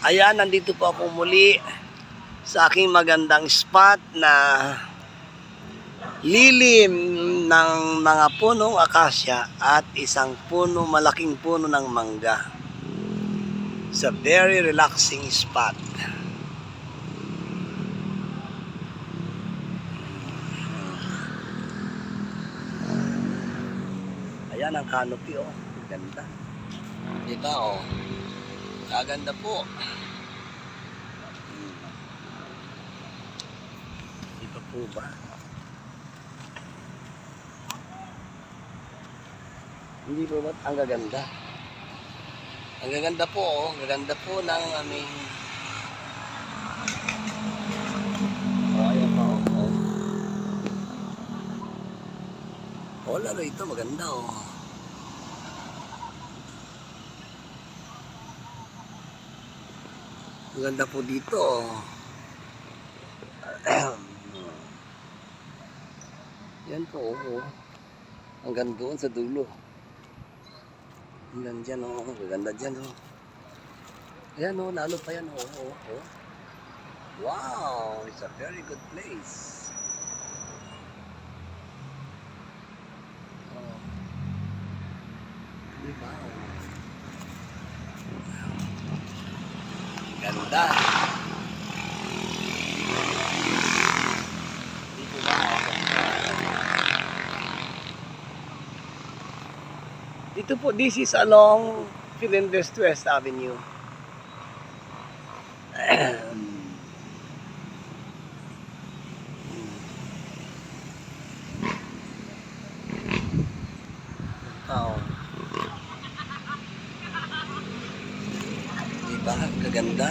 Ayan, nandito po ako muli sa aking magandang spot na lilim ng mga punong akasya at isang malaking puno ng mangga. It's a very relaxing spot. Ayan ang canopy, oh. Ganda. Diba, oh. Kaganda po. Diba po ba? Hindi po ba? Ang gaganda. Ang gaganda po, oh. Ang gaganda po ng aming... Oh, ayan pa, oh. Oh, lalo ito. Maganda, oh. Maganda po dito, oh. Yan po, oh. Hanggang doon sa dulo. Hanggang dyan, oh. Maganda dyan, oh. Ayan, oh. Lalo pa yan, oh. Oh. Wow! It's a very good place. Oh. Diba, oh. Ganda. Dito ba? Dito po, this is along Philinders West Avenue. Oh. Diba? Kaganda.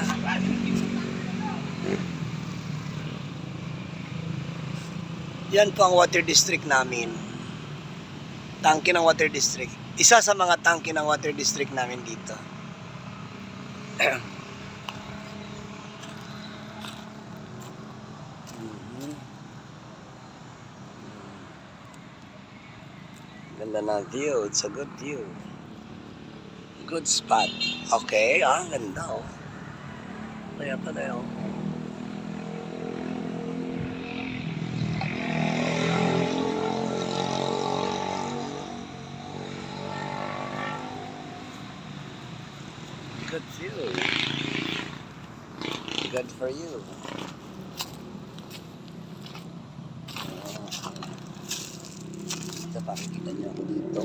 Yan po ang water district namin. Tangke ng water district. Isa sa mga tangke ng water district namin dito. Ganda ng view. It's a good view. Good spot. Okay, ganda, oh. Kaya pala, oh. Good view. Good for you. Ito, pakikita niyo ako dito.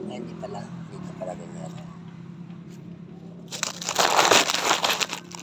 Ay, hindi pala. Dito pala ganyan.